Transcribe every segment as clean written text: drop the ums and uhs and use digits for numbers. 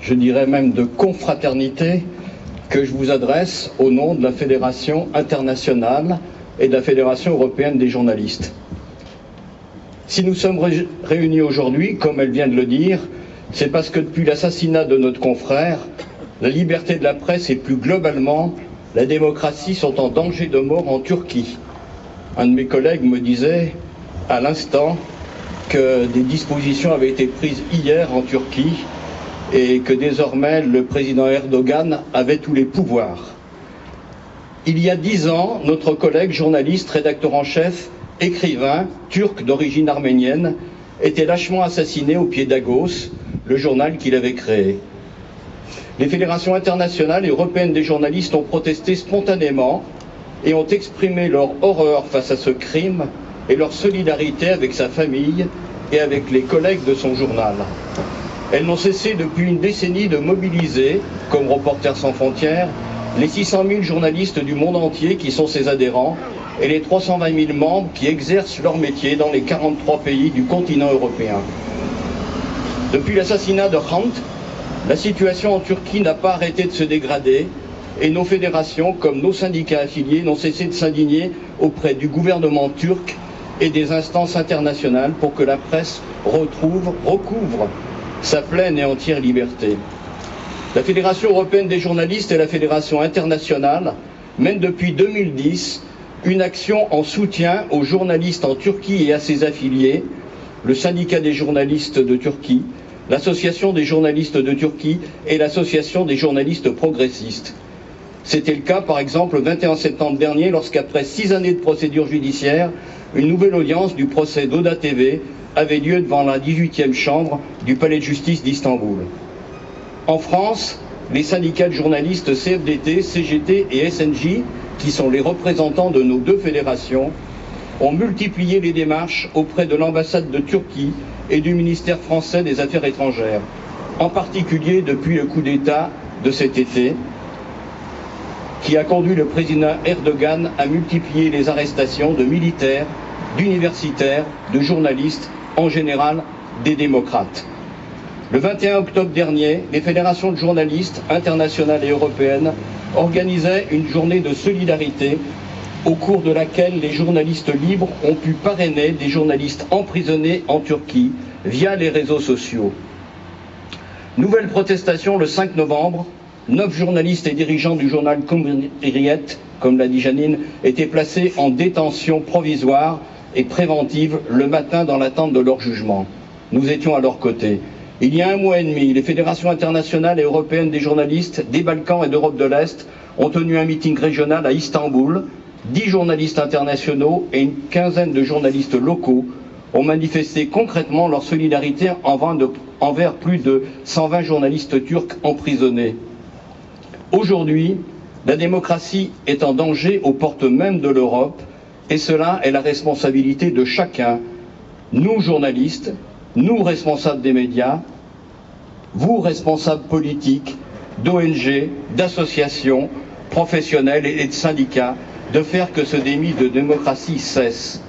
je dirais même de confraternité, que je vous adresse au nom de la Fédération internationale et de la Fédération européenne des journalistes. Si nous sommes réunis aujourd'hui, comme elle vient de le dire, c'est parce que depuis l'assassinat de notre confrère, la liberté de la presse et plus globalement la démocratie sont en danger de mort en Turquie. Un de mes collègues me disait à l'instant que des dispositions avaient été prises hier en Turquie et que désormais le président Erdogan avait tous les pouvoirs. Il y a 10 ans, notre collègue journaliste, rédacteur en chef, écrivain, turc d'origine arménienne, était lâchement assassiné au pied d'Agos, le journal qu'il avait créé. Les fédérations internationales et européennes des journalistes ont protesté spontanément et ont exprimé leur horreur face à ce crime et leur solidarité avec sa famille et avec les collègues de son journal. Elles n'ont cessé depuis une décennie de mobiliser, comme Reporters sans frontières, les 600 000 journalistes du monde entier qui sont ses adhérents et les 320 000 membres qui exercent leur métier dans les 43 pays du continent européen. Depuis l'assassinat de Hrant, la situation en Turquie n'a pas arrêté de se dégrader et nos fédérations, comme nos syndicats affiliés, n'ont cessé de s'indigner auprès du gouvernement turc et des instances internationales pour que la presse recouvre sa pleine et entière liberté. La Fédération européenne des journalistes et la Fédération internationale mènent depuis 2010 une action en soutien aux journalistes en Turquie et à ses affiliés, le syndicat des journalistes de Turquie, l'Association des journalistes de Turquie et l'Association des journalistes progressistes. C'était le cas, par exemple, le 21 septembre dernier, lorsqu'après 6 années de procédure judiciaire, une nouvelle audience du procès d'Oda TV avait lieu devant la 18e chambre du palais de justice d'Istanbul. En France, les syndicats de journalistes CFDT, CGT et SNJ, qui sont les représentants de nos deux fédérations, ont multiplié les démarches auprès de l'ambassade de Turquie et du ministère français des Affaires étrangères, en particulier depuis le coup d'État de cet été, qui a conduit le président Erdogan à multiplier les arrestations de militaires, d'universitaires, de journalistes, en général des démocrates. Le 21 octobre dernier, les fédérations de journalistes internationales et européennes organisaient une journée de solidarité au cours de laquelle les journalistes libres ont pu parrainer des journalistes emprisonnés en Turquie via les réseaux sociaux. Nouvelle protestation le 5 novembre, 9 journalistes et dirigeants du journal Cumhuriyet, comme l'a dit Janine, étaient placés en détention provisoire et préventive le matin dans l'attente de leur jugement. Nous étions à leur côté. Il y a 1 mois et demi, les fédérations internationales et européennes des journalistes des Balkans et d'Europe de l'Est ont tenu un meeting régional à Istanbul. 10 journalistes internationaux et une quinzaine de journalistes locaux ont manifesté concrètement leur solidarité envers plus de 120 journalistes turcs emprisonnés. Aujourd'hui, la démocratie est en danger aux portes mêmes de l'Europe et cela est la responsabilité de chacun, nous journalistes, nous responsables des médias, vous responsables politiques, d'ONG, d'associations, professionnels et de syndicats, de faire que ce déni de démocratie cesse.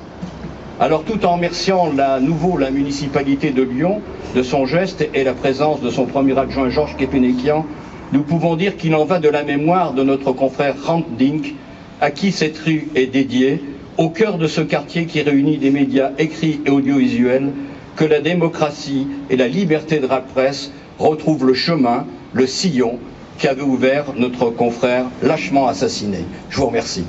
Alors tout en remerciant à nouveau la municipalité de Lyon de son geste et la présence de son premier adjoint Georges Kepenekian, nous pouvons dire qu'il en va de la mémoire de notre confrère Hrant Dink, à qui cette rue est dédiée, au cœur de ce quartier qui réunit des médias écrits et audiovisuels, que la démocratie et la liberté de la presse retrouvent le chemin, le sillon qu'avait ouvert notre confrère lâchement assassiné. Je vous remercie.